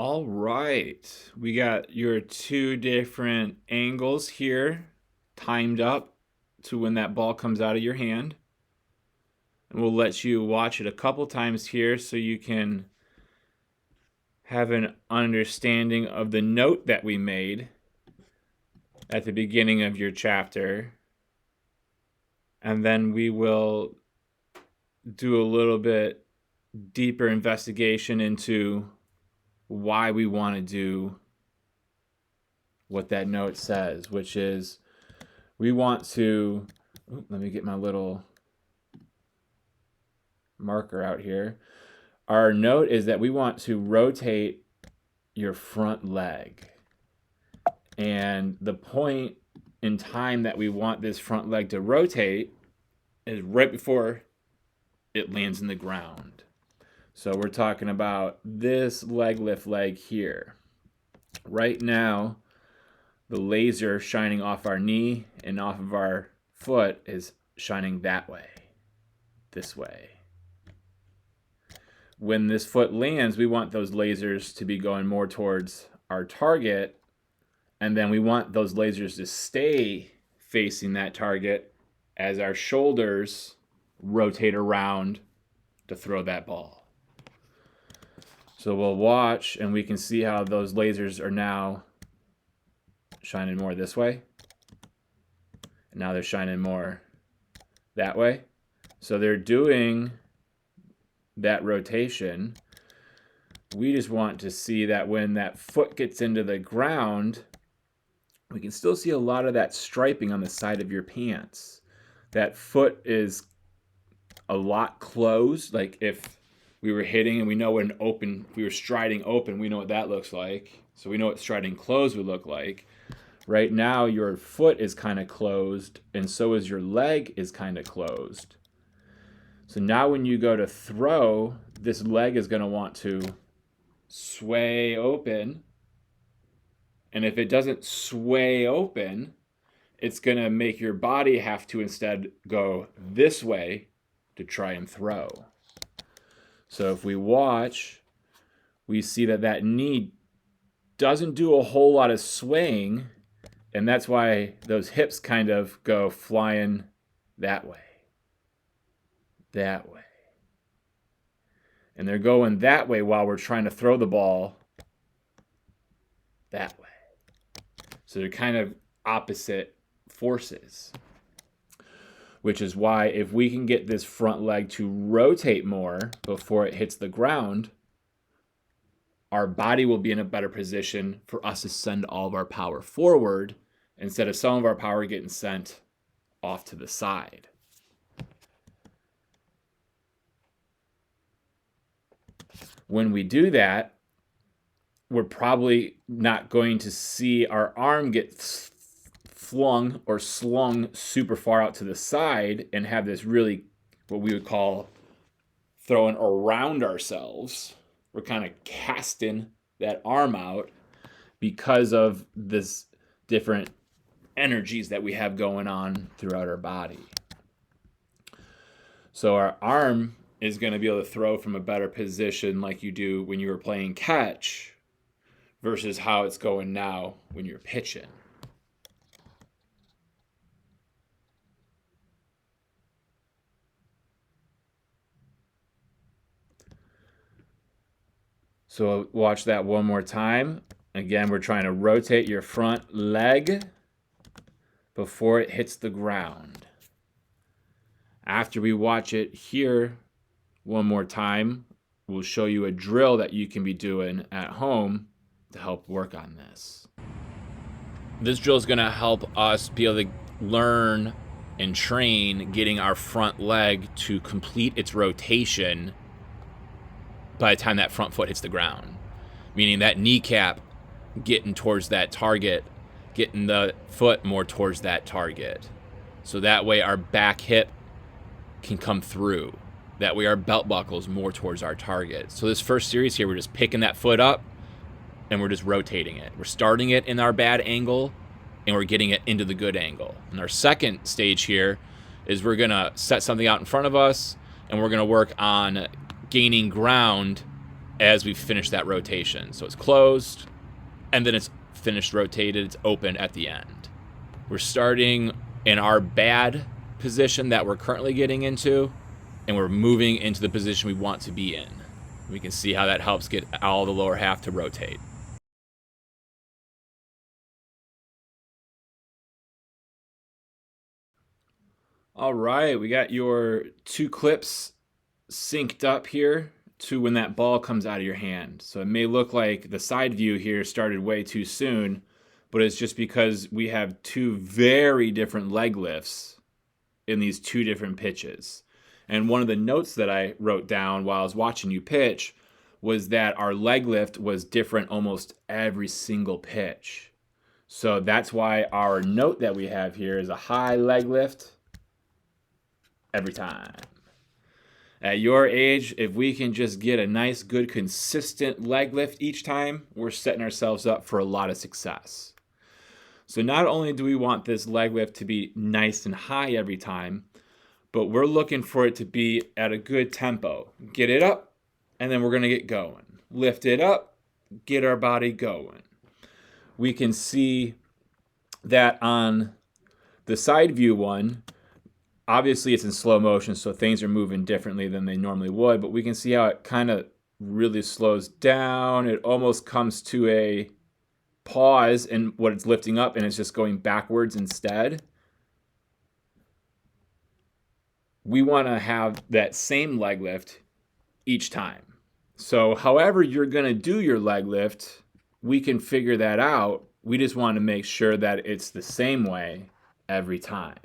All right, we got your two different angles here timed up to when that ball comes out of your hand. And we'll let you watch it a couple times here so you can have an understanding of the note that we made at the beginning of your chapter. And then we will do a little bit deeper investigation into why we want to do what that note says, which is we want to, let me get my little marker out here. Our note is that we want to rotate your front leg. And the point in time that we want this front leg to rotate is right before it lands in the ground. So we're talking about this leg lift leg here. Right now, the laser shining off our knee and off of our foot is shining that way, this way. When this foot lands, we want those lasers to be going more towards our target, and then we want those lasers to stay facing that target as our shoulders rotate around to throw that ball. So we'll watch and we can see how those lasers are now shining more this way. And now they're shining more that way. So they're doing that rotation. We just want to see that when that foot gets into the ground, we can still see a lot of that striping on the side of your pants. That foot is a lot closed. Like if we were hitting and we know when open, if we were striding open, we know what that looks like. So we know what striding closed would look like. Right now, your foot is kind of closed, and so is your leg is kind of closed. So now when you go to throw, this leg is going to want to sway open. And if it doesn't sway open, it's going to make your body have to instead go this way to try and throw. So if we watch, we see that that knee doesn't do a whole lot of swaying, and that's why those hips kind of go flying that way. That way. And they're going that way while we're trying to throw the ball that way. So they're kind of opposite forces. Which is why if we can get this front leg to rotate more before it hits the ground, our body will be in a better position for us to send all of our power forward instead of some of our power getting sent off to the side. When we do that, we're probably not going to see our arm get flung or slung super far out to the side and have this really, what we would call throwing around ourselves. We're kind of casting that arm out because of this different energies that we have going on throughout our body. So our arm is going to be able to throw from a better position like you do when you were playing catch versus how it's going now when you're pitching. So watch that one more time. Again, we're trying to rotate your front leg before it hits the ground. After we watch it here one more time, we'll show you a drill that you can be doing at home to help work on this. This drill is going to help us be able to learn and train getting our front leg to complete its rotation by the time that front foot hits the ground, meaning that kneecap getting towards that target, getting the foot more towards that target. So that way our back hip can come through. That way our belt buckle is more towards our target. So this first series here, we're just picking that foot up and we're just rotating it. We're starting it in our bad angle and we're getting it into the good angle. And our second stage here is we're gonna set something out in front of us and we're gonna work on gaining ground as we finish that rotation. So it's closed, and then it's finished rotated, it's open at the end. We're starting in our bad position that we're currently getting into, and we're moving into the position we want to be in. We can see how that helps get all the lower half to rotate. All right, we got your 2 clips synced up here to when that ball comes out of your hand. So it may look like the side view here started way too soon, but it's just because we have 2 very different leg lifts in these 2 different pitches. And one of the notes that I wrote down while I was watching you pitch was that our leg lift was different almost every single pitch. So that's why our note that we have here is a high leg lift every time. At your age, if we can just get a nice, good, consistent leg lift each time, we're setting ourselves up for a lot of success. So not only do we want this leg lift to be nice and high every time, but we're looking for it to be at a good tempo. Get it up, and then we're going to get going. Lift it up, get our body going. We can see that on the side view one, obviously it's in slow motion, so things are moving differently than they normally would, but we can see how it kind of really slows down. It almost comes to a pause in what it's lifting up, and it's just going backwards instead. We want to have that same leg lift each time. So however you're going to do your leg lift, we can figure that out. We just want to make sure that it's the same way every time.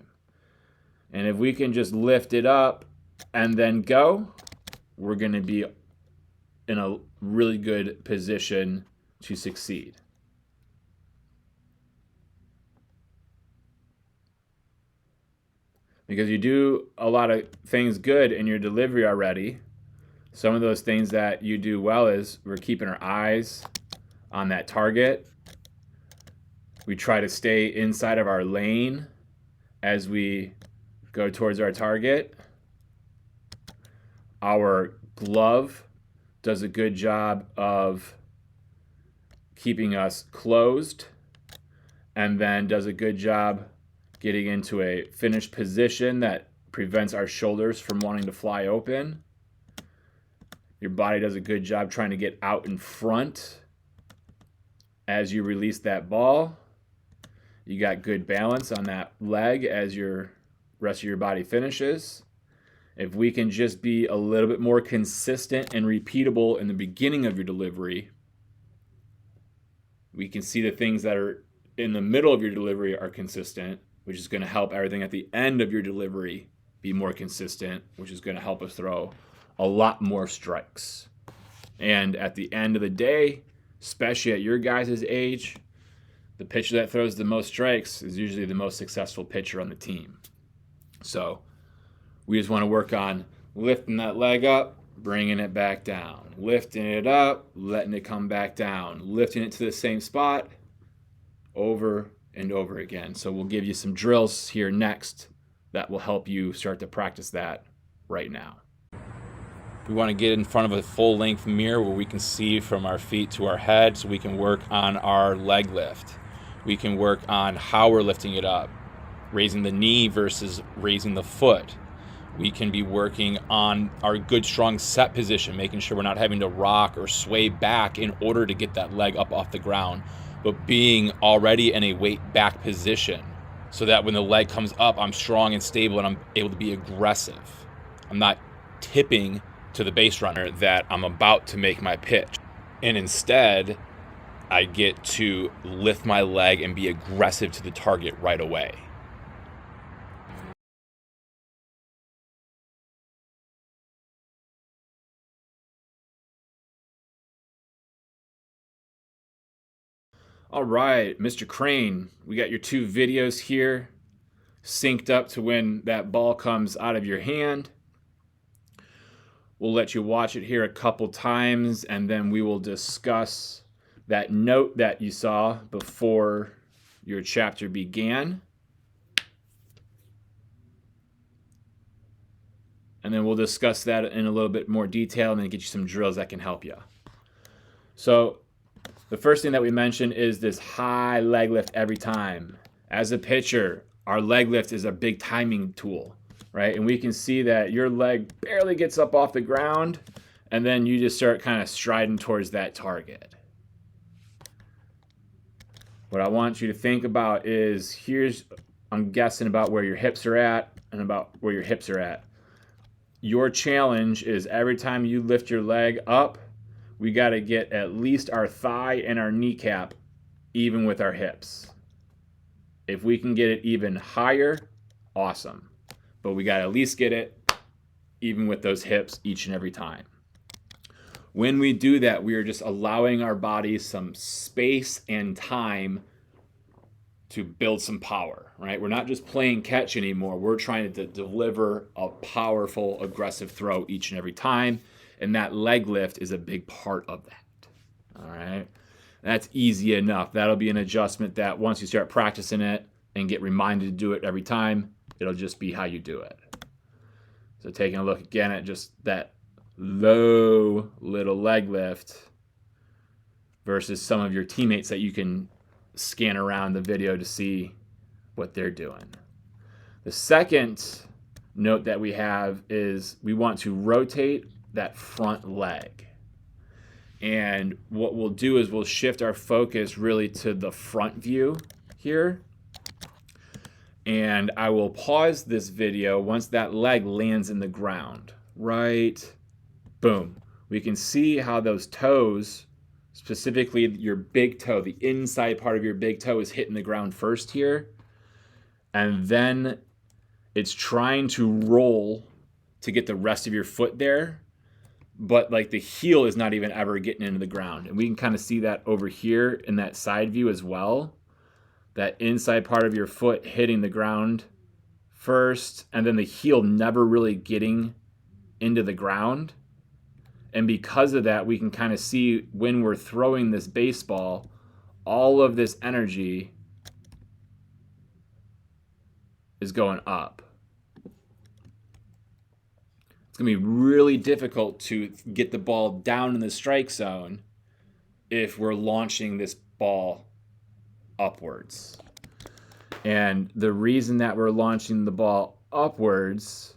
And if we can just lift it up and then go, we're going to be in a really good position to succeed. Because you do a lot of things good in your delivery already. Some of those things that you do well is we're keeping our eyes on that target. We try to stay inside of our lane as we go towards our target. Our glove does a good job of keeping us closed, and then does a good job getting into a finished position that prevents our shoulders from wanting to fly open. Your body does a good job trying to get out in front as you release that ball. You got good balance on that leg as your rest of your body finishes. If we can just be a little bit more consistent and repeatable in the beginning of your delivery, we can see the things that are in the middle of your delivery are consistent, which is going to help everything at the end of your delivery be more consistent, which is going to help us throw a lot more strikes. And at the end of the day, especially at your guys' age, the pitcher that throws the most strikes is usually the most successful pitcher on the team. So we just want to work on lifting that leg up, bringing it back down, lifting it up, letting it come back down, lifting it to the same spot over and over again. So we'll give you some drills here next that will help you start to practice that right now. We want to get in front of a full-length mirror where we can see from our feet to our head, so we can work on our leg lift. We can work on how we're lifting it up, raising the knee versus raising the foot. We can be working on our good, strong set position, making sure we're not having to rock or sway back in order to get that leg up off the ground, but being already in a weight back position so that when the leg comes up, I'm strong and stable and I'm able to be aggressive. I'm not tipping to the base runner that I'm about to make my pitch. And instead, I get to lift my leg and be aggressive to the target right away. All right, Mr. Crane, we got your 2 videos here synced up to when that ball comes out of your hand. We'll let you watch it here a couple times, and then we will discuss that note that you saw before your chapter began. And then we'll discuss that in a little bit more detail and then get you some drills that can help you. So the first thing that we mentioned is this high leg lift every time. As a pitcher, our leg lift is a big timing tool, right? And we can see that your leg barely gets up off the ground, and then you just start kind of striding towards that target. What I want you to think about is, I'm guessing about where your hips are at and about where your hips are at. Your challenge is every time you lift your leg up, we got to get at least our thigh and our kneecap even with our hips. If we can get it even higher, awesome. But we got to at least get it even with those hips each and every time. When we do that, we are just allowing our body some space and time to build some power, right? We're not just playing catch anymore. We're trying to deliver a powerful, aggressive throw each and every time. And that leg lift is a big part of that. All right. That's easy enough. That'll be an adjustment that once you start practicing it and get reminded to do it every time, it'll just be how you do it. So taking a look again at just that low little leg lift versus some of your teammates that you can scan around the video to see what they're doing. The second note that we have is we want to rotate that front leg. And what we'll do is we'll shift our focus really to the front view here. And I will pause this video once that leg lands in the ground. Right? Boom. We can see how those toes, specifically your big toe, the inside part of your big toe is hitting the ground first here. And then it's trying to roll to get the rest of your foot there. But like the heel is not even ever getting into the ground. And we can kind of see that over here in that side view as well. That inside part of your foot hitting the ground first, and then the heel never really getting into the ground. And because of that, we can kind of see when we're throwing this baseball, all of this energy is going up. It's going to be really difficult to get the ball down in the strike zone if we're launching this ball upwards. And the reason that we're launching the ball upwards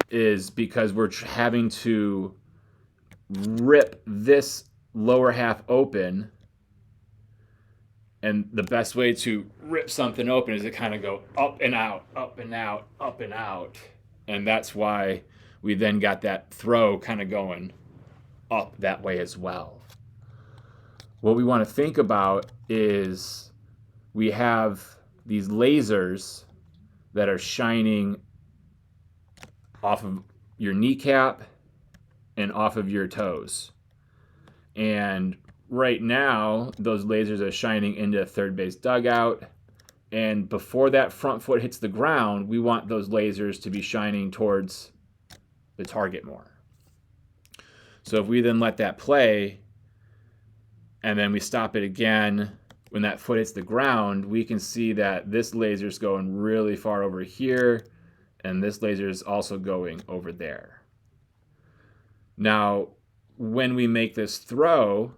is because we're having to rip this lower half open. And the best way to rip something open is to kind of go up and out, up and out, up and out. And that's why we then got that throw kind of going up that way as well. What we want to think about is we have these lasers that are shining off of your kneecap and off of your toes. And right now, those lasers are shining into a third base dugout. And before that front foot hits the ground, we want those lasers to be shining towards the target more. So if we then let that play, and then we stop it again, when that foot hits the ground, we can see that this laser is going really far over here, and this laser is also going over there. Now, when we make this throw,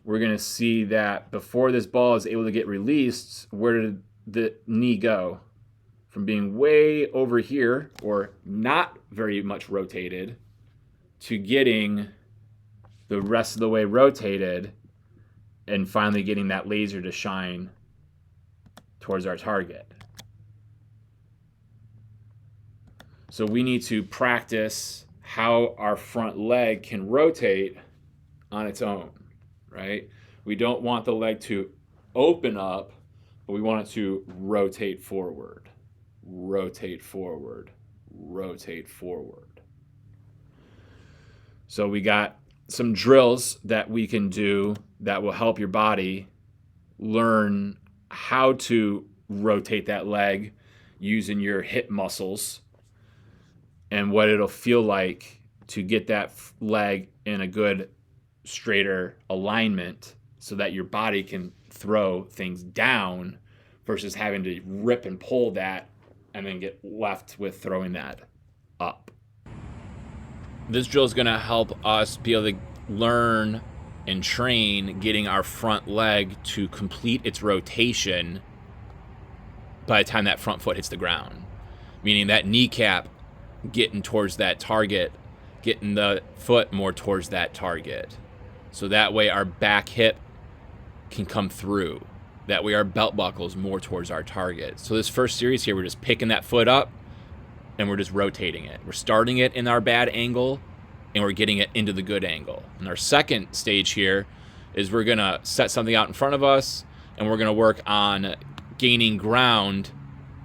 we're going to see that before this ball is able to get released, where did the knee go? From being way over here, or not very much rotated, to getting the rest of the way rotated, and finally getting that laser to shine towards our target. So we need to practice how our front leg can rotate on its own, right? We don't want the leg to open up, but we want it to rotate forward, rotate forward, rotate forward. So we got some drills that we can do that will help your body learn how to rotate that leg using your hip muscles and what it'll feel like to get that leg in a good, straighter alignment so that your body can throw things down versus having to rip and pull that and then get left with throwing that up. This drill is going to help us be able to learn and train getting our front leg to complete its rotation by the time that front foot hits the ground. Meaning that kneecap getting towards that target, getting the foot more towards that target. So that way our back hip can come through. That way our belt buckle is more towards our target. So this first series here, we're just picking that foot up and we're just rotating it. We're starting it in our bad angle and we're getting it into the good angle. And our second stage here is we're gonna set something out in front of us and we're gonna work on gaining ground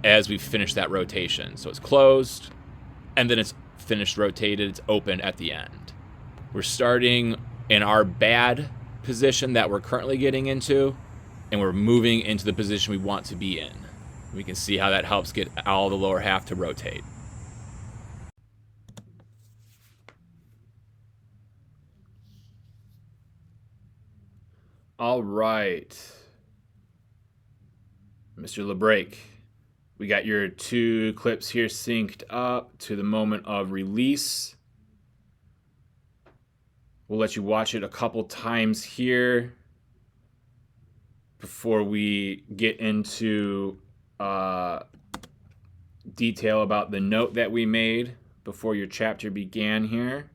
as we finish that rotation. So it's closed and then it's finished rotated, it's open at the end. We're starting in our bad position that we're currently getting into and we're moving into the position we want to be in. We can see how that helps get all the lower half to rotate. All right, Mr. Labrake, we got your 2 clips here synced up to the moment of release. We'll let you watch it a couple times here before we get into detail about the note that we made before your chapter began here.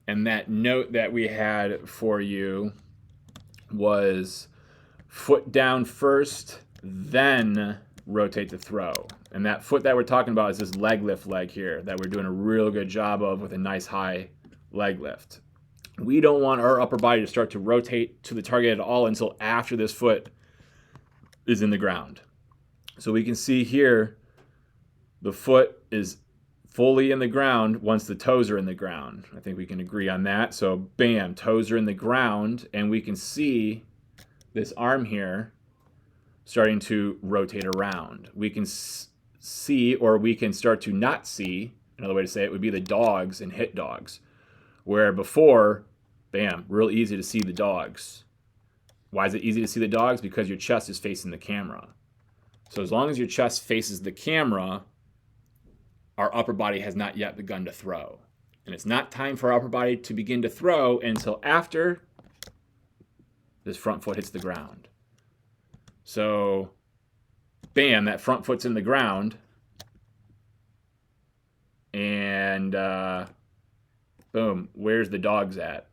And that note that we had for you was foot down first, then rotate the throw. And that foot that we're talking about is this leg lift leg here that we're doing a real good job of with a nice high leg lift. We don't want our upper body to start to rotate to the target at all until after this foot is in the ground. So we can see here the foot is fully in the ground once the toes are in the ground. I think we can agree on that. So bam, toes are in the ground and we can see this arm here starting to rotate around. We can see, or we can start to not see, another way to say it would be the dogs and hit dogs, where before, bam, real easy to see the dogs. Why is it easy to see the dogs? Because your chest is facing the camera. So as long as your chest faces the camera, our upper body has not yet begun to throw. And it's not time for our upper body to begin to throw until after this front foot hits the ground. So, bam, that front foot's in the ground. And boom, where's the dogs at?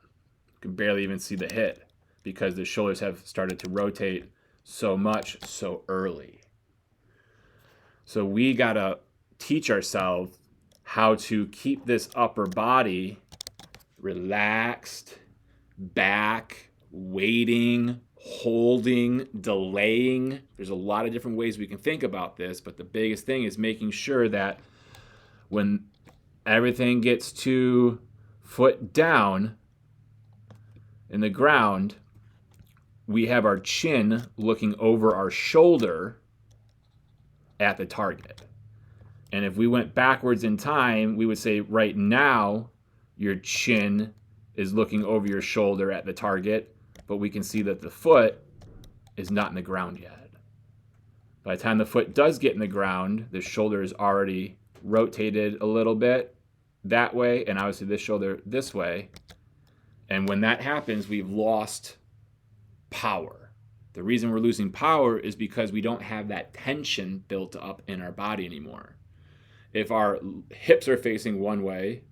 You can barely even see the hit because the shoulders have started to rotate so much so early. So we gotta teach ourselves how to keep this upper body relaxed, back, waiting, holding, delaying. There's a lot of different ways we can think about this, but the biggest thing is making sure that when everything gets to foot down in the ground, we have our chin looking over our shoulder at the target. And if we went backwards in time, we would say right now your chin is looking over your shoulder at the target, but we can see that the foot is not in the ground yet. By the time the foot does get in the ground, the shoulder is already rotated a little bit that way, and obviously this shoulder this way. And when that happens, we've lost power. The reason we're losing power is because we don't have that tension built up in our body anymore. If our hips are facing one way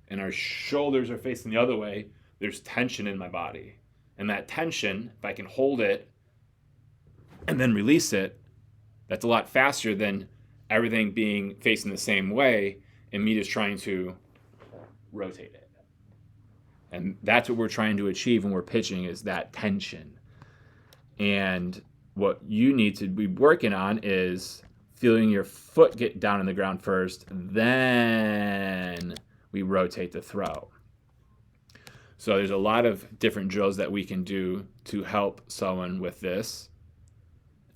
and our shoulders are facing the other way, there's tension in my body. And that tension, if I can hold it and then release it, that's a lot faster than everything being facing the same way and me just trying to rotate it. And that's what we're trying to achieve when we're pitching, is that tension. And what you need to be working on is feeling your foot get down on the ground first, then we rotate the throw. So there's a lot of different drills that we can do to help someone with this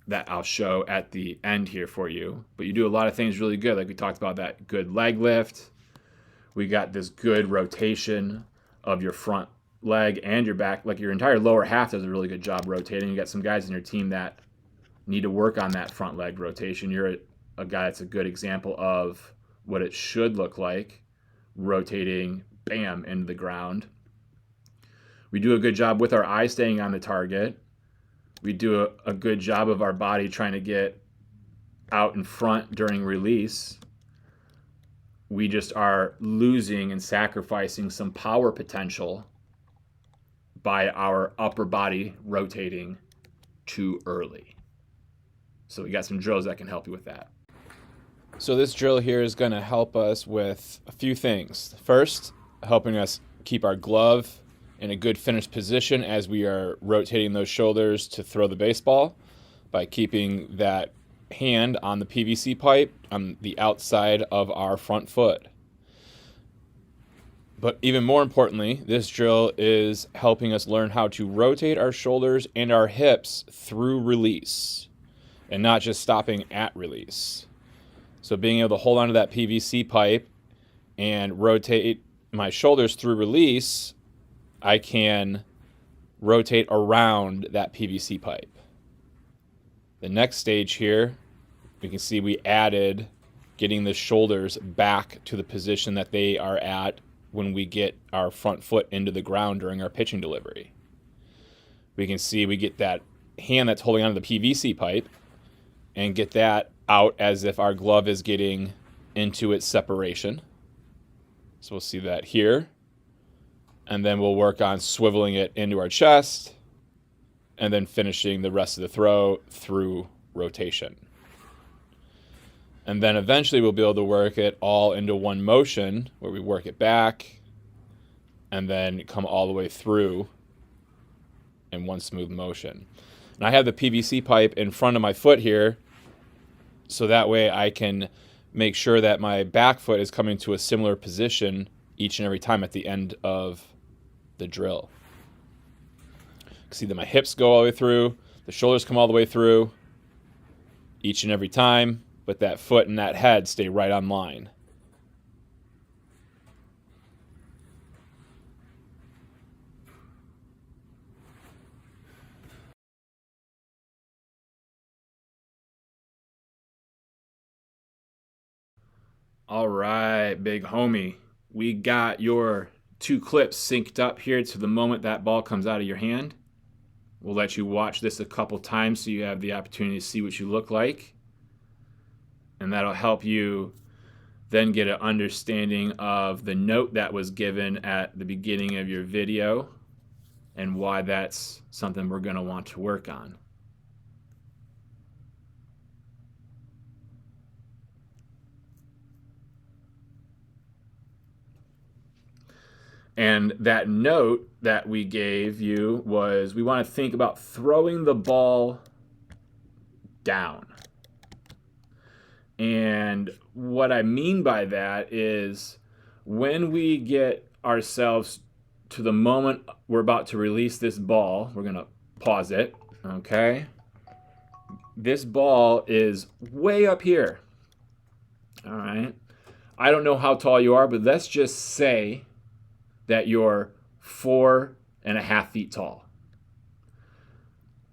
that I'll show at the end here for you. But you do a lot of things really good. Like we talked about, that good leg lift. We got this good rotation of your front leg and your back. Like your entire lower half does a really good job rotating. You got some guys in your team that need to work on that front leg rotation. You're a guy that's a good example of what it should look like, rotating, bam, into the ground. We do a good job with our eye staying on the target. We do a good job of our body trying to get out in front during release. We just are losing and sacrificing some power potential by our upper body rotating too early. So we got some drills that can help you with that. So this drill here is going to help us with a few things. First, helping us keep our glove in a good finished position as we are rotating those shoulders to throw the baseball by keeping that hand on the PVC pipe on the outside of our front foot. But even more importantly, this drill is helping us learn how to rotate our shoulders and our hips through release and not just stopping at release. So being able to hold onto that PVC pipe and rotate my shoulders through release, I can rotate around that PVC pipe. The next stage here, we can see we added getting the shoulders back to the position that they are at when we get our front foot into the ground during our pitching delivery. We can see we get that hand that's holding onto the PVC pipe and get that out as if our glove is getting into its separation. So we'll see that here. And then we'll work on swiveling it into our chest and then finishing the rest of the throw through rotation. And then eventually we'll be able to work it all into one motion where we work it back and then come all the way through in one smooth motion. And I have the PVC pipe in front of my foot here, so that way I can make sure that my back foot is coming to a similar position each and every time at the end of the drill. See that my hips go all the way through, the shoulders come all the way through each and every time, but that foot and that head stay right on line. All right, big homie. We got your two clips synced up here to the moment that ball comes out of your hand. We'll let you watch this a couple times so you have the opportunity to see what you look like. And that'll help you then get an understanding of the note that was given at the beginning of your video and why that's something we're going to want to work on. And that note that we gave you was we want to think about throwing the ball down. And what I mean by that is when we get ourselves to the moment we're about to release this ball, we're going to pause it, okay? This ball is way up here, all right? I don't know how tall you are, but let's just say that you're 4.5 feet tall.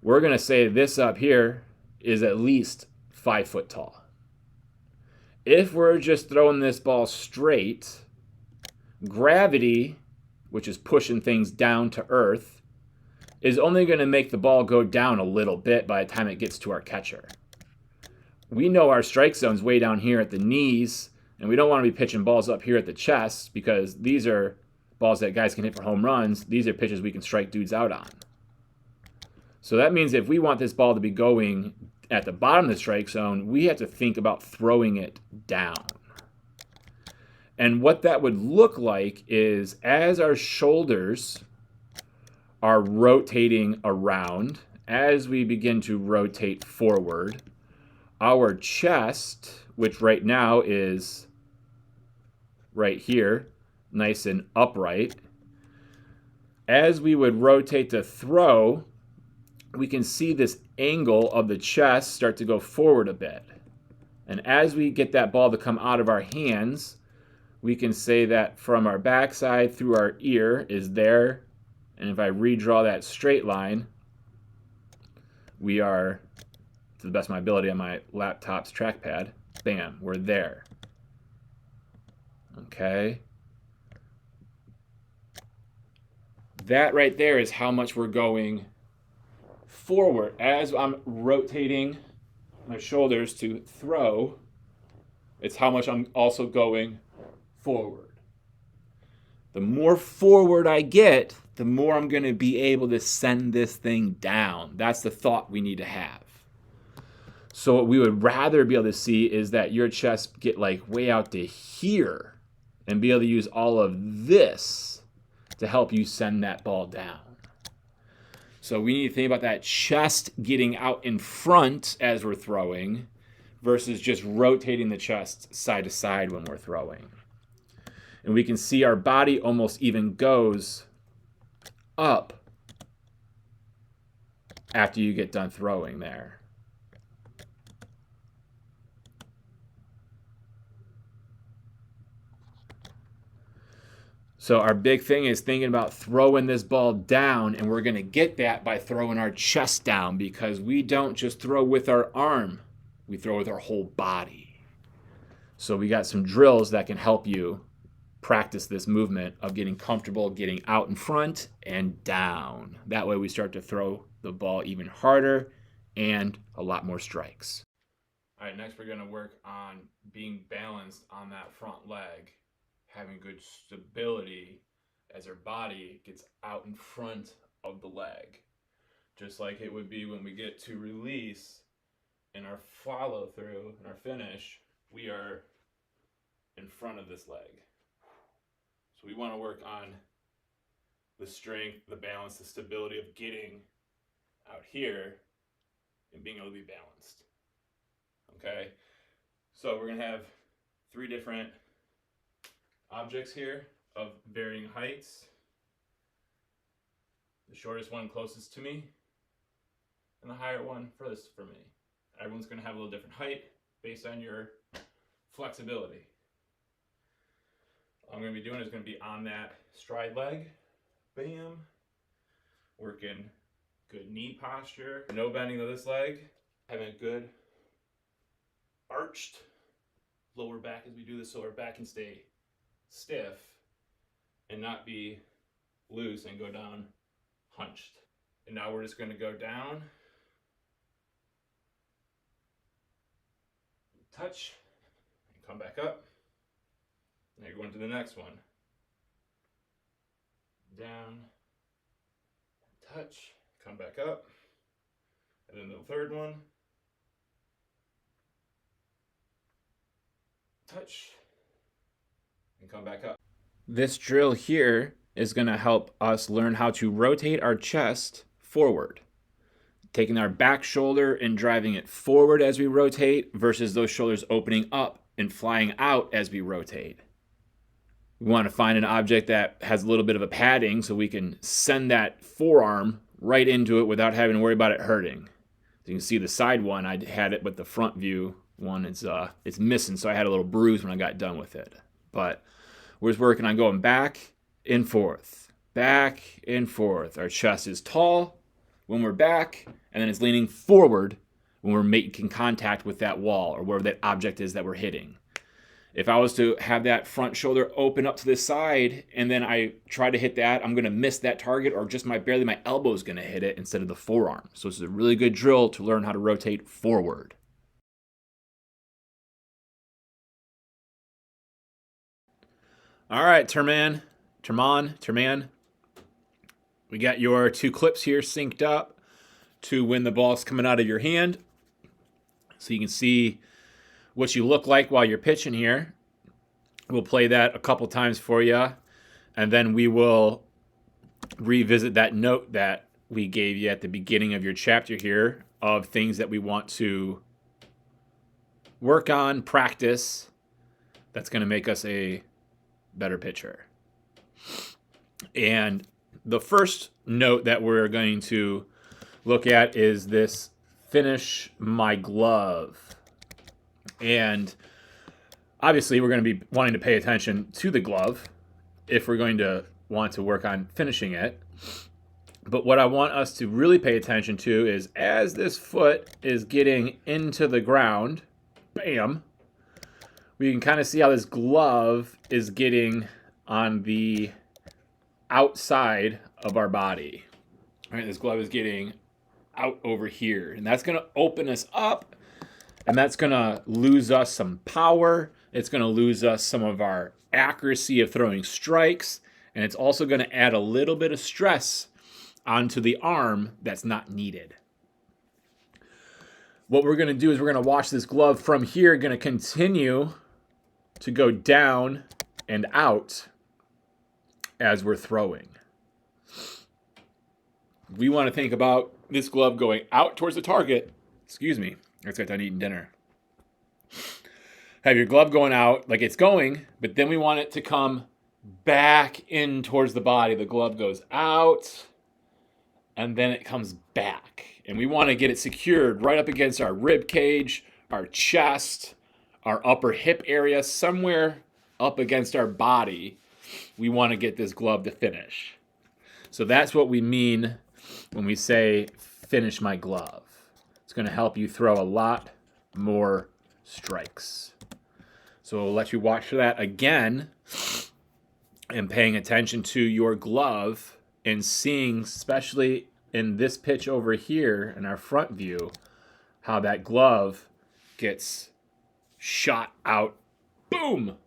We're going to say this up here is at least 5 foot tall. If we're just throwing this ball straight, gravity, which is pushing things down to earth, is only going to make the ball go down a little bit by the time it gets to our catcher. We know our strike zone's way down here at the knees, and we don't want to be pitching balls up here at the chest because these are balls that guys can hit for home runs. These are pitches we can strike dudes out on. So that means if we want this ball to be going at the bottom of the strike zone, we have to think about throwing it down. And what that would look like is as our shoulders are rotating around, as we begin to rotate forward, our chest, which right now is right here, nice and upright. As we would rotate to throw, we can see this angle of the chest start to go forward a bit. And as we get that ball to come out of our hands, we can say that from our backside through our ear is there. And if I redraw that straight line, we are to the best of my ability on my laptop's trackpad. Bam, we're there. Okay. That right there is how much we're going forward. As I'm rotating my shoulders to throw, it's how much I'm also going forward. The more forward I get, the more I'm going to be able to send this thing down. That's the thought we need to have. So what we would rather be able to see is that your chest get like way out to here and be able to use all of this to help you send that ball down. So we need to think about that chest getting out in front as we're throwing versus just rotating the chest side to side when we're throwing. And we can see our body almost even goes up after you get done throwing there. So our big thing is thinking about throwing this ball down, and we're going to get that by throwing our chest down, because we don't just throw with our arm, we throw with our whole body. So we got some drills that can help you practice this movement of getting comfortable, getting out in front and down. That way we start to throw the ball even harder and a lot more strikes. All right, next we're going to work on being balanced on that front leg, having good stability as our body gets out in front of the leg. Just like it would be when we get to release in our follow through and our finish, we are in front of this leg. So we want to work on the strength, the balance, the stability of getting out here and being able to be balanced. Okay, so we're going to have 3 different objects here of varying heights. The shortest one closest to me, and the higher one furthest from me. Everyone's going to have a little different height based on your flexibility. All I'm going to be doing is going to be on that stride leg. Bam. Working good knee posture. No bending of this leg. Having a good arched lower back as we do this, so our back can stay stiff and not be loose and go down hunched. And now we're just going to go down, touch, and come back up. Now you're going to the next one. Down, touch, come back up. And then the third one. Touch, and come back up. This drill here is going to help us learn how to rotate our chest forward. Taking our back shoulder and driving it forward as we rotate versus those shoulders opening up and flying out as we rotate. We want to find an object that has a little bit of a padding so we can send that forearm right into it without having to worry about it hurting. So you can see the side one, I had it, but the front view one, it's missing, so I had a little bruise when I got done with it. But we're just working on going back and forth, back and forth. Our chest is tall when we're back, and then it's leaning forward when we're making contact with that wall or wherever that object is that we're hitting. If I was to have that front shoulder open up to the side and then I try to hit that, I'm going to miss that target, or just barely my elbow is going to hit it instead of the forearm. So this is a really good drill to learn how to rotate forward. All right, Terman. We got your 2 clips here synced up to when the ball's coming out of your hand. So you can see what you look like while you're pitching here. We'll play that a couple times for you, and then we will revisit that note that we gave you at the beginning of your chapter here of things that we want to work on, practice, that's going to make us a better pitcher. And the first note that we're going to look at is this finish my glove. And obviously we're going to be wanting to pay attention to the glove if we're going to want to work on finishing it. But what I want us to really pay attention to is as this foot is getting into the ground, bam, we can kind of see how this glove is getting on the outside of our body. All right, this glove is getting out over here, and that's going to open us up, and that's going to lose us some power. It's going to lose us some of our accuracy of throwing strikes, and it's also going to add a little bit of stress onto the arm that's not needed. What we're going to do is we're going to watch this glove from here, going to continue to go down and out as we're throwing. We want to think about this glove going out towards the target. Excuse me, I just got done eating dinner. Have your glove going out like it's going, but then we want it to come back in towards the body. The glove goes out, and then it comes back. And we want to get it secured right up against our rib cage, our chest, our upper hip area, somewhere up against our body. We want to get this glove to finish. So that's what we mean when we say finish my glove. It's going to help you throw a lot more strikes. So we'll let you watch that again and paying attention to your glove and seeing, especially in this pitch over here in our front view, how that glove gets shot out, boom,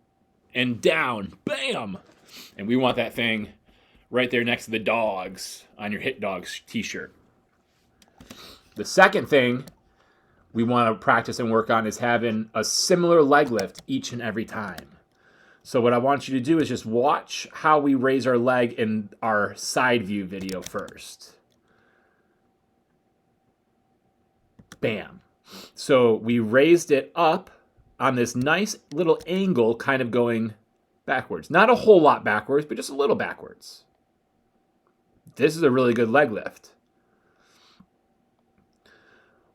and down, bam. And we want that thing right there next to the dogs on your Hit Dogs t-shirt. The second thing we want to practice and work on is having a similar leg lift each and every time. So what I want you to do is just watch how we raise our leg in our side view video first. Bam. So we raised it up on this nice little angle, kind of going backwards. Not a whole lot backwards, but just a little backwards. This is a really good leg lift.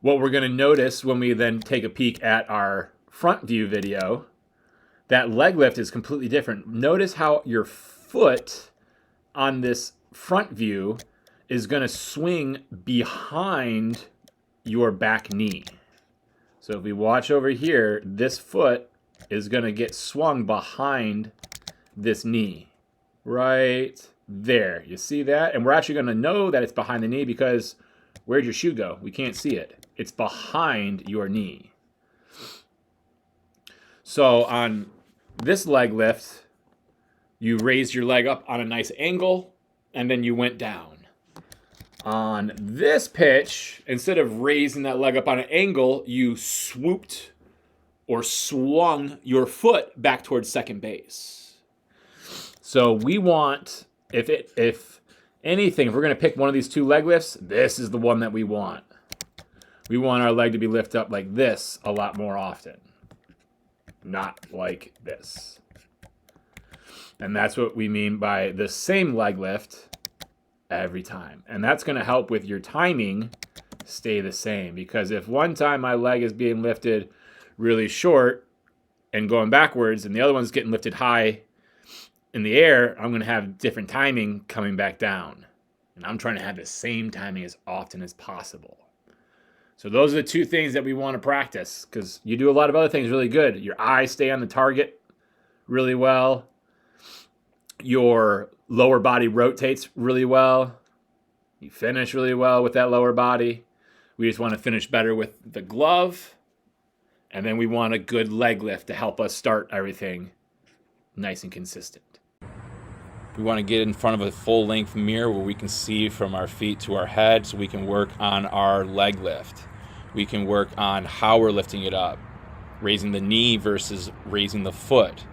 What we're going to notice when we then take a peek at our front view video, that leg lift is completely different. Notice how your foot on this front view is going to swing behind your back knee. So if we watch over here, this foot is going to get swung behind this knee. Right there. You see that? And we're actually going to know that it's behind the knee because where'd your shoe go? We can't see it. It's behind your knee. So on this leg lift, you raised your leg up on a nice angle, and then you went down. On this pitch, instead of raising that leg up on an angle, you swooped or swung your foot back towards second base. So we want, if anything, if we're going to pick one of these two leg lifts, this is the one that we want. We want our leg to be lifted up like this a lot more often, not like this. And that's what we mean by the same leg lift every time. And that's going to help with your timing stay the same, because if one time my leg is being lifted really short and going backwards and the other one's getting lifted high in the air, I'm going to have different timing coming back down. And I'm trying to have the same timing as often as possible. So those are the two things that we want to practice, because you do a lot of other things really good. Your eyes stay on the target really well. Your lower body rotates really well. You finish really well with that lower body. We just want to finish better with the glove. And then we want a good leg lift to help us start everything nice and consistent. We want to get in front of a full-length mirror where we can see from our feet to our head, so we can work on our leg lift. We can work on how we're lifting it up, raising the knee versus raising the foot.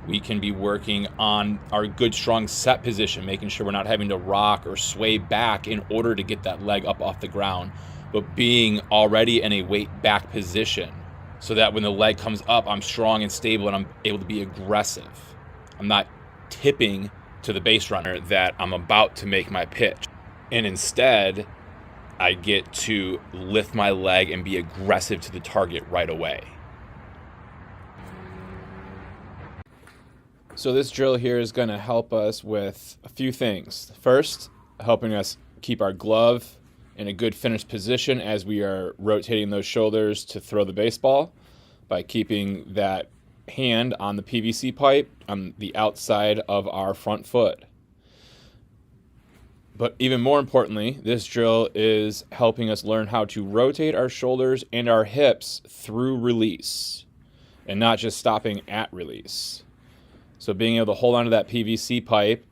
We can be working on our good, strong set position, making sure we're not having to rock or sway back in order to get that leg up off the ground, but being already in a weight back position so that when the leg comes up, I'm strong and stable and I'm able to be aggressive. I'm not tipping to the base runner that I'm about to make my pitch. And instead, I get to lift my leg and be aggressive to the target right away. So this drill here is going to help us with a few things. First, helping us keep our glove in a good finished position as we are rotating those shoulders to throw the baseball by keeping that hand on the PVC pipe on the outside of our front foot. But even more importantly, this drill is helping us learn how to rotate our shoulders and our hips through release and not just stopping at release. So being able to hold onto that PVC pipe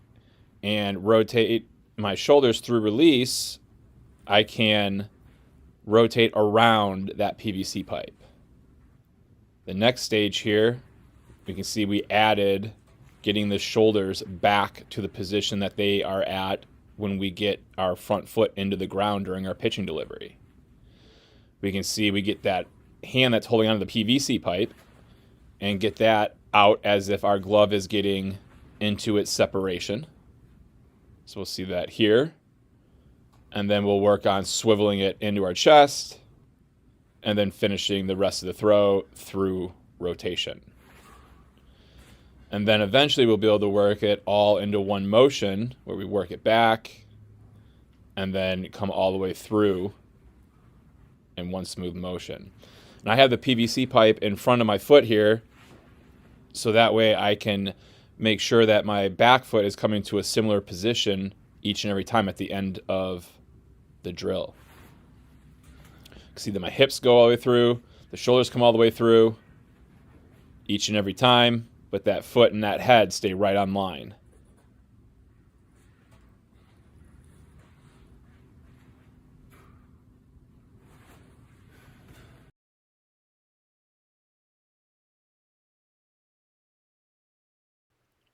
and rotate my shoulders through release, I can rotate around that PVC pipe. The next stage here, we can see we added getting the shoulders back to the position that they are at when we get our front foot into the ground during our pitching delivery. We can see we get that hand that's holding onto the PVC pipe and get that out as if our glove is getting into its separation. So we'll see that here. And then we'll work on swiveling it into our chest and then finishing the rest of the throw through rotation. And then eventually we'll be able to work it all into one motion where we work it back and then come all the way through in one smooth motion. And I have the PVC pipe in front of my foot here, so that way I can make sure that my back foot is coming to a similar position each and every time at the end of the drill. You can see that my hips go all the way through, the shoulders come all the way through each and every time, but that foot and that head stay right on line.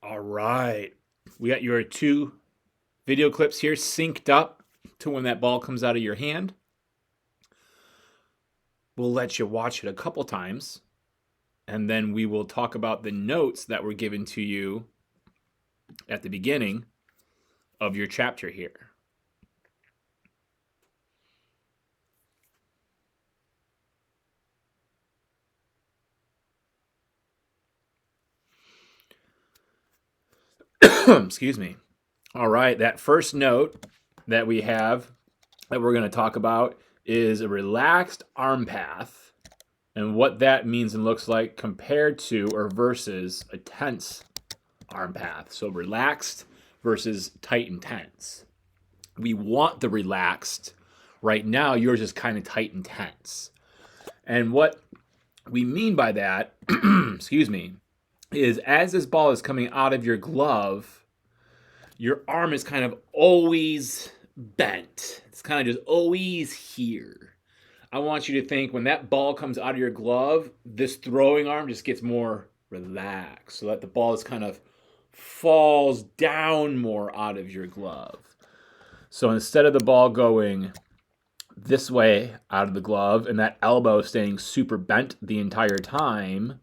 All right. We got your 2 video clips here synced up to when that ball comes out of your hand. We'll let you watch it a couple times, and then we will talk about the notes that were given to you at the beginning of your chapter here. Excuse me. All right, that first note that we have that we're going to talk about is a relaxed arm path and what that means and looks like compared to or versus a tense arm path. So relaxed versus tight and tense. We want the relaxed. Right now, yours is kind of tight and tense. And what we mean by that, excuse me, is as this ball is coming out of your glove, your arm is kind of always bent. It's kind of just always here. I want you to think when that ball comes out of your glove, this throwing arm just gets more relaxed so that the ball just kind of falls down more out of your glove. So instead of the ball going this way out of the glove and that elbow staying super bent the entire time,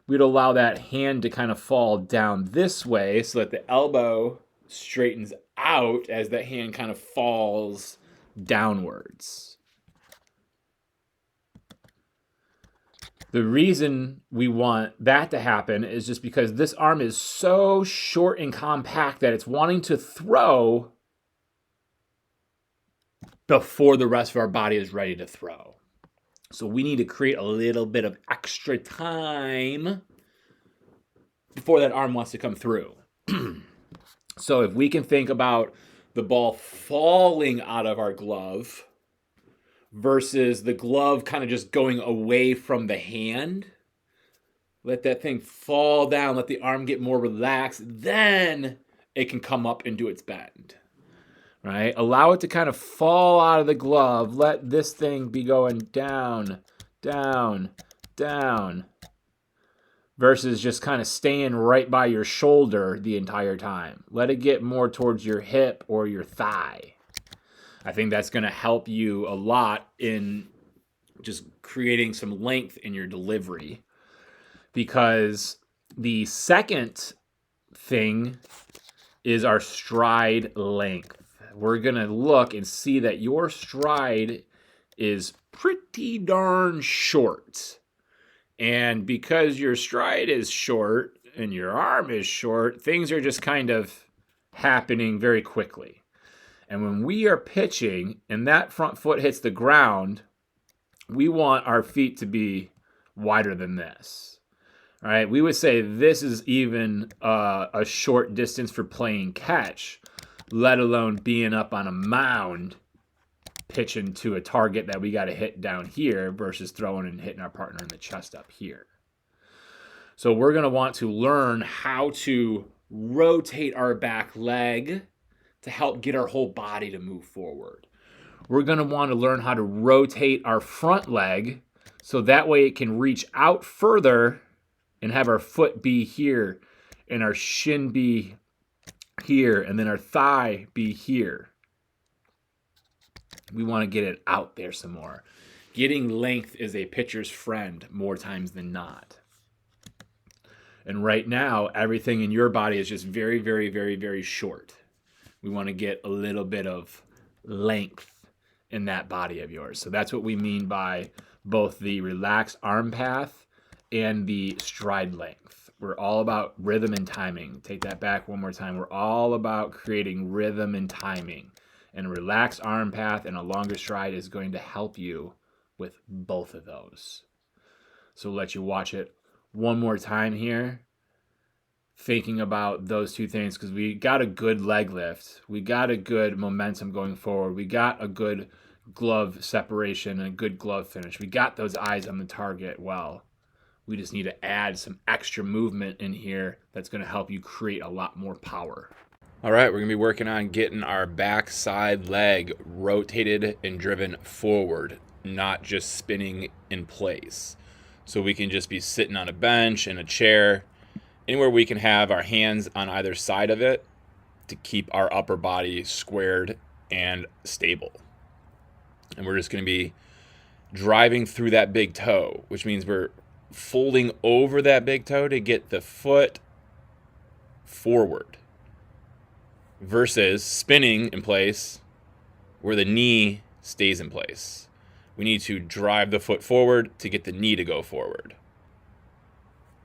we'd allow that hand to kind of fall down this way so that the elbow straightens out as that hand kind of falls downwards. The reason we want that to happen is just because this arm is so short and compact that it's wanting to throw before the rest of our body is ready to throw. So we need to create a little bit of extra time before that arm wants to come through. So if we can think about the ball falling out of our glove versus the glove kind of just going away from the hand, let that thing fall down, let the arm get more relaxed, then it can come up and do its bend. Right? Allow it to kind of fall out of the glove. Let this thing be going down, down, down, versus just kind of staying right by your shoulder the entire time. Let it get more towards your hip or your thigh. I think that's going to help you a lot in just creating some length in your delivery, because the second thing is our stride length. We're going to look and see that your stride is pretty darn short. And because your stride is short and your arm is short, things are just kind of happening very quickly. And when we are pitching and that front foot hits the ground, we want our feet to be wider than this. All right, we would say this is even a short distance for playing catch, let alone being up on a mound pitching to a target that we got to hit down here versus throwing and hitting our partner in the chest up here. So we're going to want to learn how to rotate our back leg to help get our whole body to move forward. We're going to want to learn how to rotate our front leg so that way it can reach out further and have our foot be here and our shin be here and then our thigh be here. We want to get it out there some more. Getting length is a pitcher's friend more times than not. And right now, everything in your body is just very, very, very, very short. We want to get a little bit of length in that body of yours. So that's what we mean by both the relaxed arm path and the stride length. We're all about rhythm and timing. Take that back one more time. We're all about creating rhythm and timing. And a relaxed arm path and a longer stride is going to help you with both of those. So we'll let you watch it one more time here, thinking about those two things, because we got a good leg lift. We got a good momentum going forward. We got a good glove separation and a good glove finish. We got those eyes on the target well. We just need to add some extra movement in here that's going to help you create a lot more power. All right, we're going to be working on getting our backside leg rotated and driven forward, not just spinning in place. So we can just be sitting on a bench, in a chair, anywhere we can have our hands on either side of it to keep our upper body squared and stable. And we're just going to be driving through that big toe, which means we're folding over that big toe to get the foot forward versus spinning in place where the knee stays in place. We need to drive the foot forward to get the knee to go forward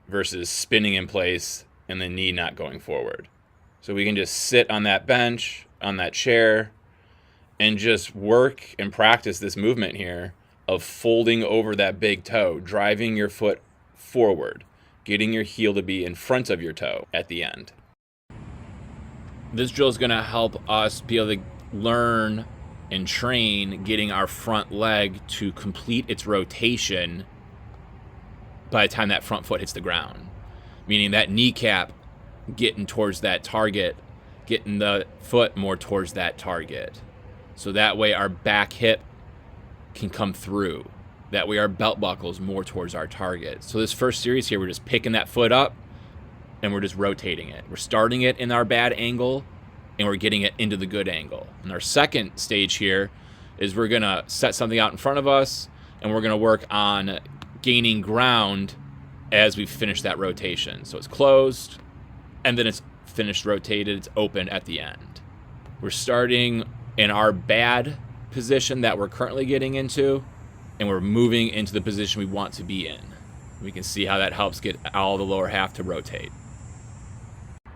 versus spinning in place and the knee not going forward. So we can just sit on that bench, on that chair, and just work and practice this movement here of folding over that big toe, driving your foot forward, getting your heel to be in front of your toe at the end. This drill is going to help us be able to learn and train getting our front leg to complete its rotation by the time that front foot hits the ground. Meaning that kneecap getting towards that target, getting the foot more towards that target. So that way our back hip can come through. That way our belt buckle is more towards our target. So this first series here, we're just picking that foot up and we're just rotating it. We're starting it in our bad angle and we're getting it into the good angle. And our second stage here is we're gonna set something out in front of us and we're gonna work on gaining ground as we finish that rotation. So it's closed and then it's finished rotated, it's open at the end. We're starting in our bad position that we're currently getting into and we're moving into the position we want to be in. We can see how that helps get all the lower half to rotate.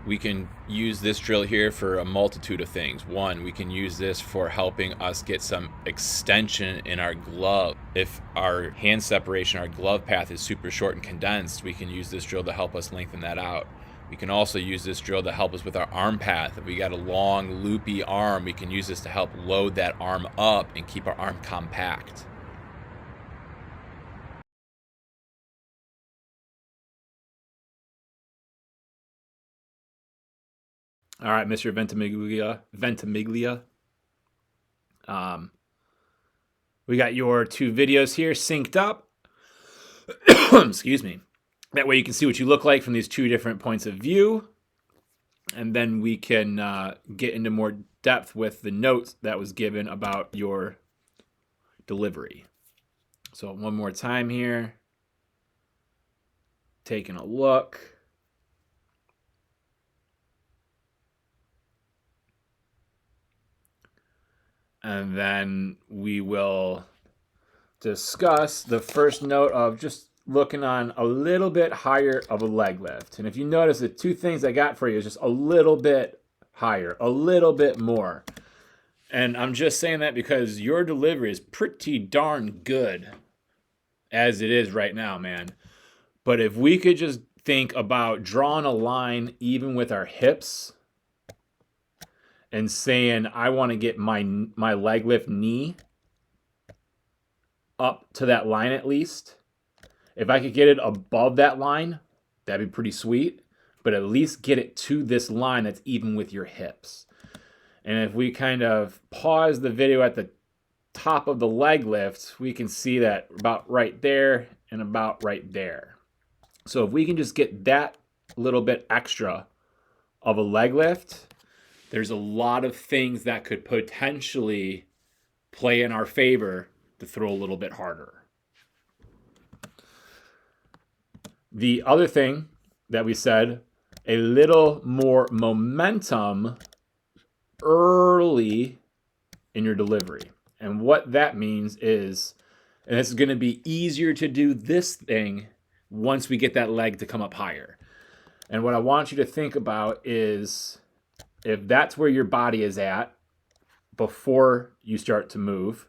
We can use this drill here for a multitude of things. One, we can use this for helping us get some extension in our glove. If our hand separation, our glove path is super short and condensed, we can use this drill to help us lengthen that out. We can also use this drill to help us with our arm path. If we got a long, loopy arm, we can use this to help load that arm up and keep our arm compact. All right, Mr. Ventimiglia. We got your two videos here synced up. Excuse me. That way you can see what you look like from these two different points of view. And then we can get into more depth with the notes that was given about your delivery. So one more time here. Taking a look. And then we will discuss the first note of just looking on a little bit higher of a leg lift. And if you notice, the two things I got for you is just a little bit higher, a little bit more. And I'm just saying that because your delivery is pretty darn good as it is right now, man. But if we could just think about drawing a line even with our hips and saying, I want to get my leg lift knee up to that line at least. If I could get it above that line, that'd be pretty sweet. But at least get it to this line that's even with your hips. And if we kind of pause the video at the top of the leg lift, we can see that about right there and about right there. So if we can just get that little bit extra of a leg lift, there's a lot of things that could potentially play in our favor to throw a little bit harder. The other thing that we said, a little more momentum early in your delivery. And what that means is, and it's going to be easier to do this thing once we get that leg to come up higher. And what I want you to think about is, if that's where your body is at before you start to move,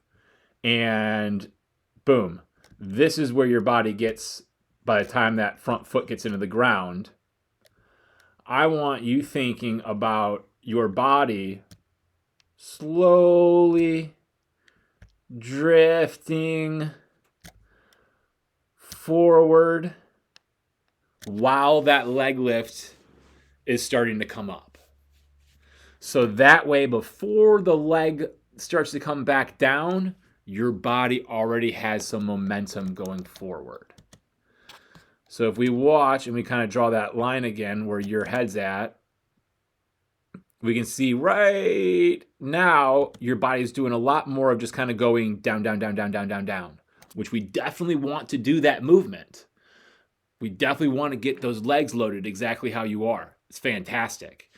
and boom, this is where your body gets by the time that front foot gets into the ground, I want you thinking about your body slowly drifting forward while that leg lift is starting to come up. So that way, before the leg starts to come back down, your body already has some momentum going forward. So if we watch and we kind of draw that line again where your head's at, we can see right now your body's doing a lot more of just kind of going down, down, down, down, down, down, down, which we definitely want to do that movement. We definitely want to get those legs loaded exactly how you are. It's fantastic.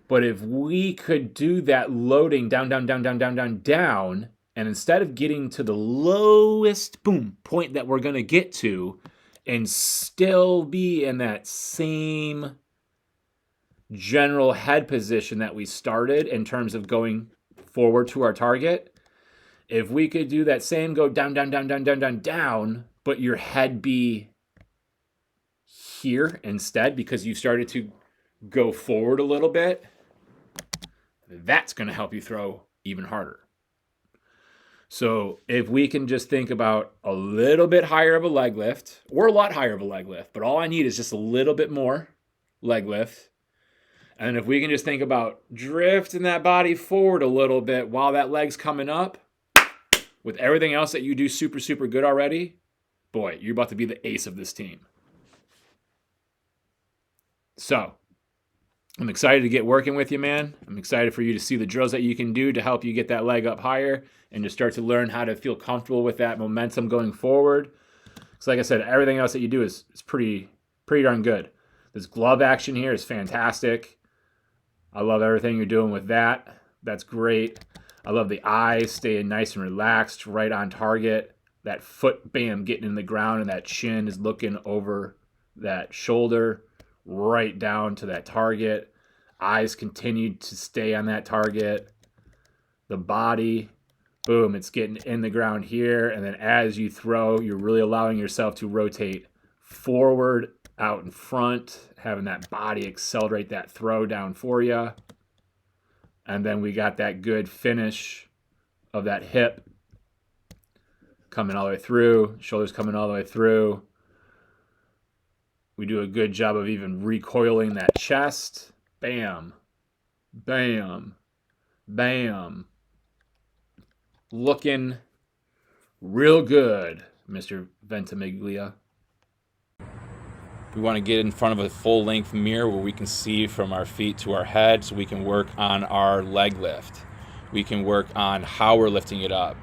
But if we could do that loading down, down, down, down, down, down, down, and instead of getting to the lowest point that we're going to get to and still be in that same general head position that we started in terms of going forward to our target, if we could do that same go down, down, down, down, down, down, down, but your head be here instead because you started to go forward a little bit, that's going to help you throw even harder. So if we can just think about a little bit higher of a leg lift or a lot higher of a leg lift, but all I need is just a little bit more leg lift. And if we can just think about drifting that body forward a little bit while that leg's coming up, with everything else that you do super, super good already, boy, you're about to be the ace of this team. So I'm excited to get working with you, man. I'm excited for you to see the drills that you can do to help you get that leg up higher and to start to learn how to feel comfortable with that momentum going forward. So like I said, everything else that you do is pretty darn good. This glove action here is fantastic. I love everything you're doing with that. That's great. I love the eyes staying nice and relaxed, right on target. That foot, bam, getting in the ground, and that chin is looking over that shoulder, right down to that target. Eyes continue to stay on that target. The body, boom, it's getting in the ground here. And then as you throw, you're really allowing yourself to rotate forward, out in front, having that body accelerate that throw down for you. And then we got that good finish of that hip coming all the way through, shoulders coming all the way through. We do a good job of even recoiling that chest. Bam, bam, bam. Looking real good, Mr. Ventimiglia. We want to get in front of a full-length mirror where we can see from our feet to our head, so we can work on our leg lift. We can work on how we're lifting it up,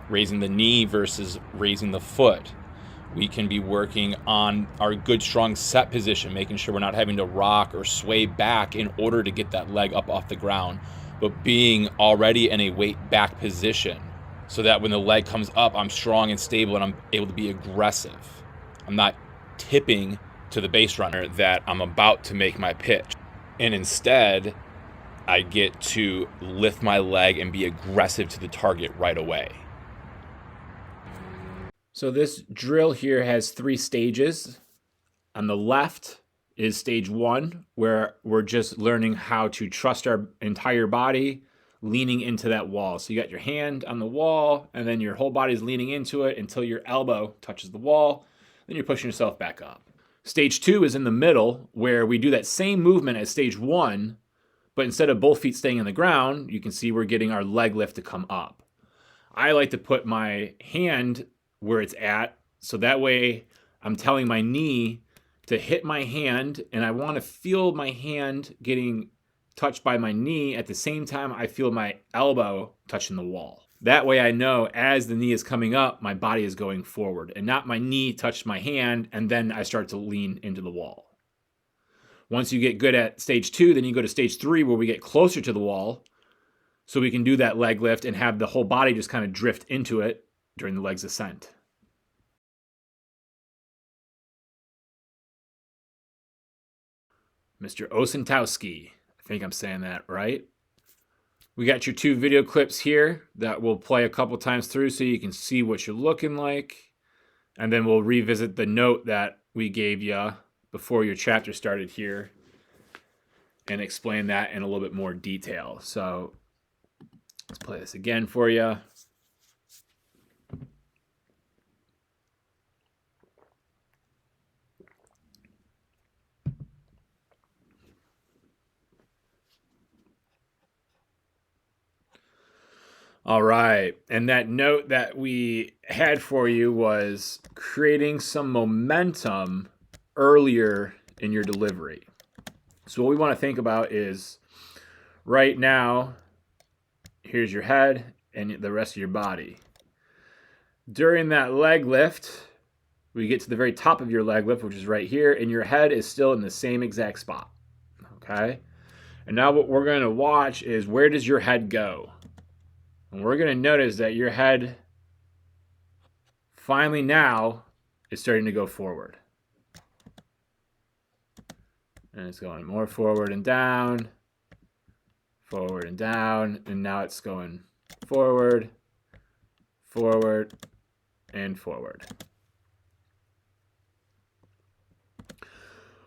raising the knee versus raising the foot. We can be working on our good, strong set position, making sure we're not having to rock or sway back in order to get that leg up off the ground, but being already in a weight back position so that when the leg comes up, I'm strong and stable and I'm able to be aggressive. I'm not tipping to the base runner that I'm about to make my pitch. And instead, I get to lift my leg and be aggressive to the target right away. So this drill here has 3 stages. On the left is stage 1, where we're just learning how to trust our entire body, leaning into that wall. So you got your hand on the wall, and then your whole body's leaning into it until your elbow touches the wall. Then you're pushing yourself back up. Stage 2 is in the middle, where we do that same movement as stage 1, but instead of both feet staying on the ground, you can see we're getting our leg lift to come up. I like to put my hand where it's at, so that way I'm telling my knee to hit my hand, and I want to feel my hand getting touched by my knee at the same time I feel my elbow touching the wall. That way I know as the knee is coming up, my body is going forward, and not my knee touched my hand and then I start to lean into the wall. Once you get good at stage 2, then you go to stage 3, where we get closer to the wall, so we can do that leg lift and have the whole body just kind of drift into it during the leg's ascent. Mr. Osantowski, I think I'm saying that right. We got your 2 video clips here that we'll play a couple times through so you can see what you're looking like. And then we'll revisit the note that we gave you before your chapter started here and explain that in a little bit more detail. So let's play this again for you. All right, and that note that we had for you was creating some momentum earlier in your delivery. So what we want to think about is, right now, here's your head and the rest of your body. During that leg lift, we get to the very top of your leg lift, which is right here, and your head is still in the same exact spot, okay? And now what we're going to watch is, where does your head go? And we're going to notice that your head finally now is starting to go forward. And it's going more forward and down, and now it's going forward, forward, and forward.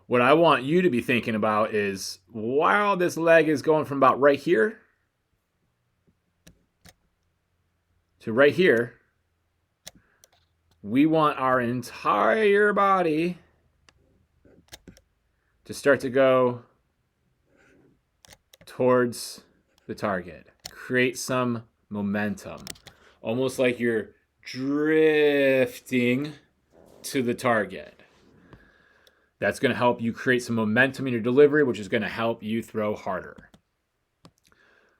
What I want you to be thinking about is, while this leg is going from about right here to right here, we want our entire body to start to go towards the target. Create some momentum. Almost like you're drifting to the target. That's going to help you create some momentum in your delivery, which is going to help you throw harder.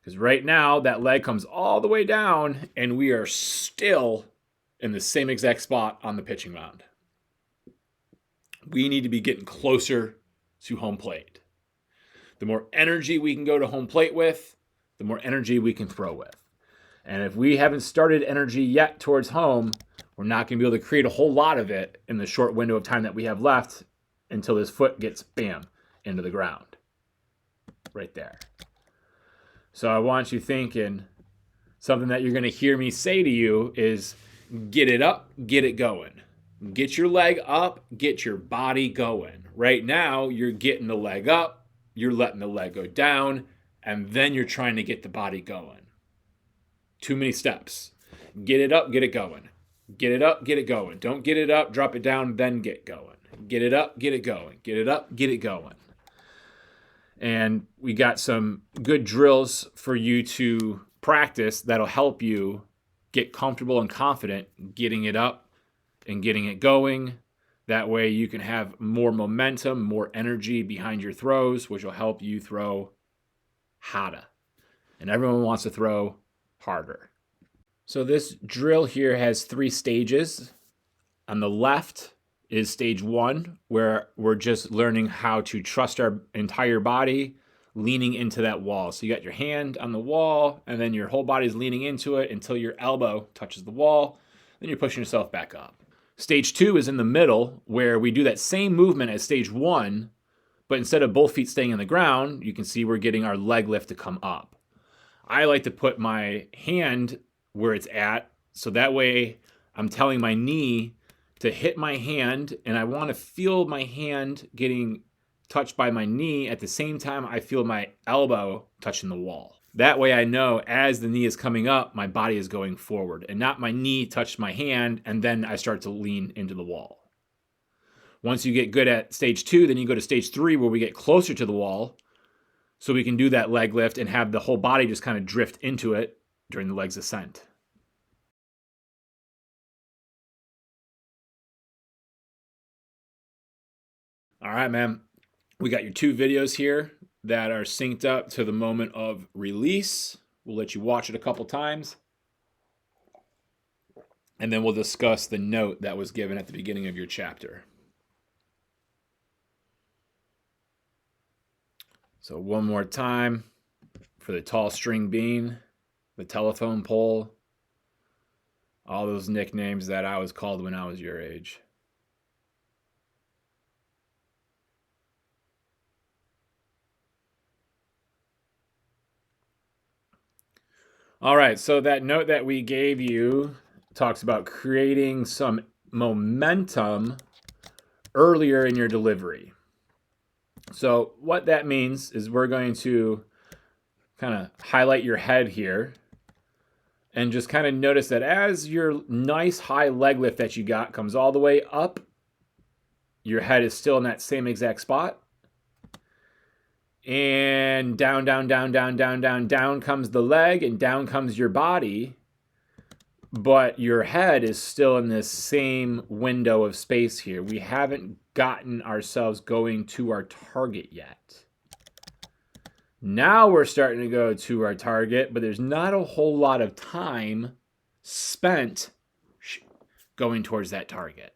Because right now, that leg comes all the way down, and we are still in the same exact spot on the pitching mound. We need to be getting closer to home plate. The more energy we can go to home plate with, the more energy we can throw with. And if we haven't started energy yet towards home, we're not going to be able to create a whole lot of it in the short window of time that we have left until this foot gets, bam, into the ground. Right there. So I want you thinking, something that you're going to hear me say to you is, get it up, get it going. Get your leg up, get your body going. Right now, you're getting the leg up, you're letting the leg go down, and then you're trying to get the body going. Too many steps. Get it up, get it going. Get it up, get it going. Don't get it up, drop it down, then get going. Get it up, get it going. Get it up, get it going. And we got some good drills for you to practice that'll help you get comfortable and confident getting it up and getting it going. That way you can have more momentum, more energy behind your throws, which will help you throw harder. And everyone wants to throw harder. So this drill here has 3 stages. On the left is stage 1, where we're just learning how to trust our entire body, leaning into that wall. So you got your hand on the wall, and then your whole body's leaning into it until your elbow touches the wall. Then you're pushing yourself back up. Stage 2 is in the middle, where we do that same movement as stage 1, But instead of both feet staying on the ground, you can see we're getting our leg lift to come up. I like to put my hand where it's at, so that way I'm telling my knee to hit my hand, and I want to feel my hand getting touched by my knee at the same time I feel my elbow touching the wall. That way I know as the knee is coming up, my body is going forward, and not my knee touched my hand and then I start to lean into the wall. Once you get good at stage 2, then you go to stage 3 where we get closer to the wall, so we can do that leg lift and have the whole body just kind of drift into it during the leg's ascent. All right, man. We got your 2 videos here that are synced up to the moment of release. We'll let you watch it a couple times. And then we'll discuss the note that was given at the beginning of your chapter. So one more time for the tall string bean, the telephone pole, all those nicknames that I was called when I was your age. All right, so that note that we gave you talks about creating some momentum earlier in your delivery. So what that means is we're going to kind of highlight your head here and just kind of notice that as your nice high leg lift that you got comes all the way up, your head is still in that same exact spot. And down, down, down, down, down, down, down comes the leg and down comes your body. But your head is still in this same window of space here. We haven't gotten ourselves going to our target yet. Now we're starting to go to our target, but there's not a whole lot of time spent going towards that target.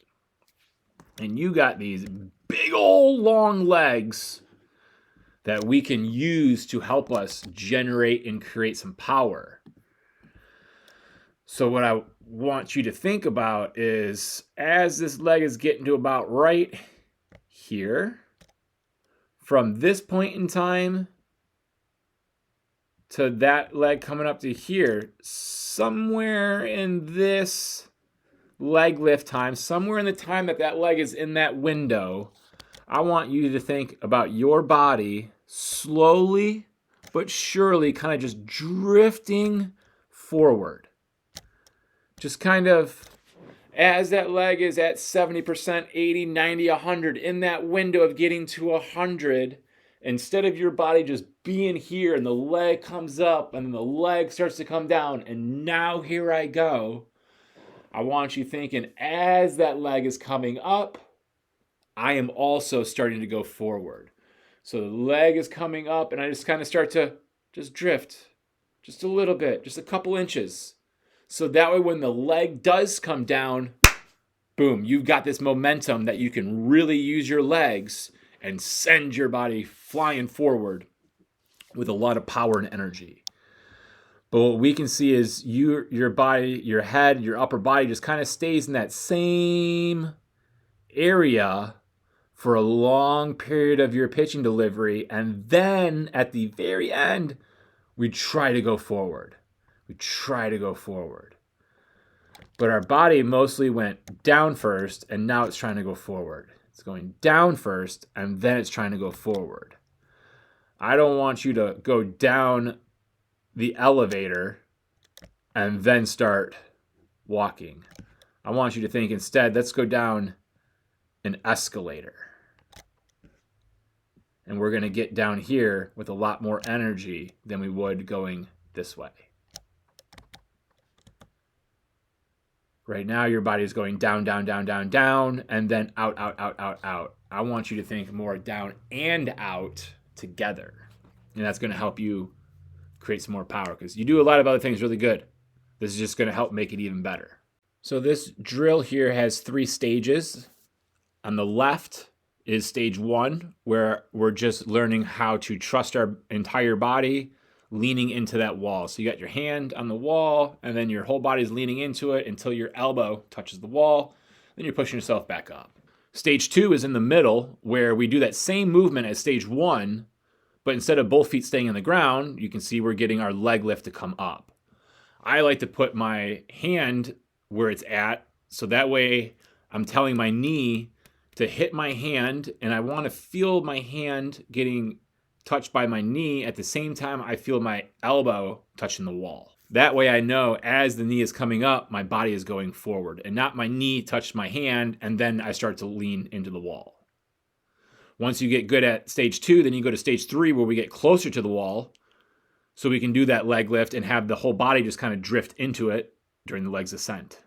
And you got these big old long legs that we can use to help us generate and create some power. So what I want you to think about is as this leg is getting to about right here, from this point in time to that leg coming up to here, somewhere in this leg lift time, somewhere in the time that that leg is in that window, I want you to think about your body slowly but surely kind of just drifting forward. Just kind of as that leg is at 70%, 80, 90, 100, in that window of getting to 100, instead of your body just being here and the leg comes up and then the leg starts to come down and now here I go, I want you thinking as that leg is coming up, I am also starting to go forward. So the leg is coming up and I just kind of start to just drift just a little bit, just a couple inches. So that way when the leg does come down, boom, you've got this momentum that you can really use your legs and send your body flying forward with a lot of power and energy. But what we can see is your body, your head, your upper body just kind of stays in that same area for a long period of your pitching delivery. And then at the very end, we try to go forward. We try to go forward. But our body mostly went down first, and now it's trying to go forward. It's going down first, and then it's trying to go forward. I don't want you to go down the elevator and then start walking. I want you to think instead, let's go down an escalator. And we're going to get down here with a lot more energy than we would going this way. Right now, your body is going down, down, down, down, down, and then out, out, out, out, out. I want you to think more down and out together. And that's going to help you create some more power because you do a lot of other things really good. This is just going to help make it even better. So this drill here has 3 stages. On the left is stage 1, where we're just learning how to trust our entire body, leaning into that wall. So you got your hand on the wall, and then your whole body's leaning into it until your elbow touches the wall. Then you're pushing yourself back up. Stage 2 is in the middle, where we do that same movement as stage 1, but instead of both feet staying on the ground, you can see we're getting our leg lift to come up. I like to put my hand where it's at, so that way I'm telling my knee to hit my hand, and I want to feel my hand getting touched by my knee at the same time I feel my elbow touching the wall. That way I know as the knee is coming up, my body is going forward, and not my knee touched my hand and then I start to lean into the wall. Once you get good at stage 2, then you go to stage 3 where we get closer to the wall, so we can do that leg lift and have the whole body just kind of drift into it during the leg's ascent.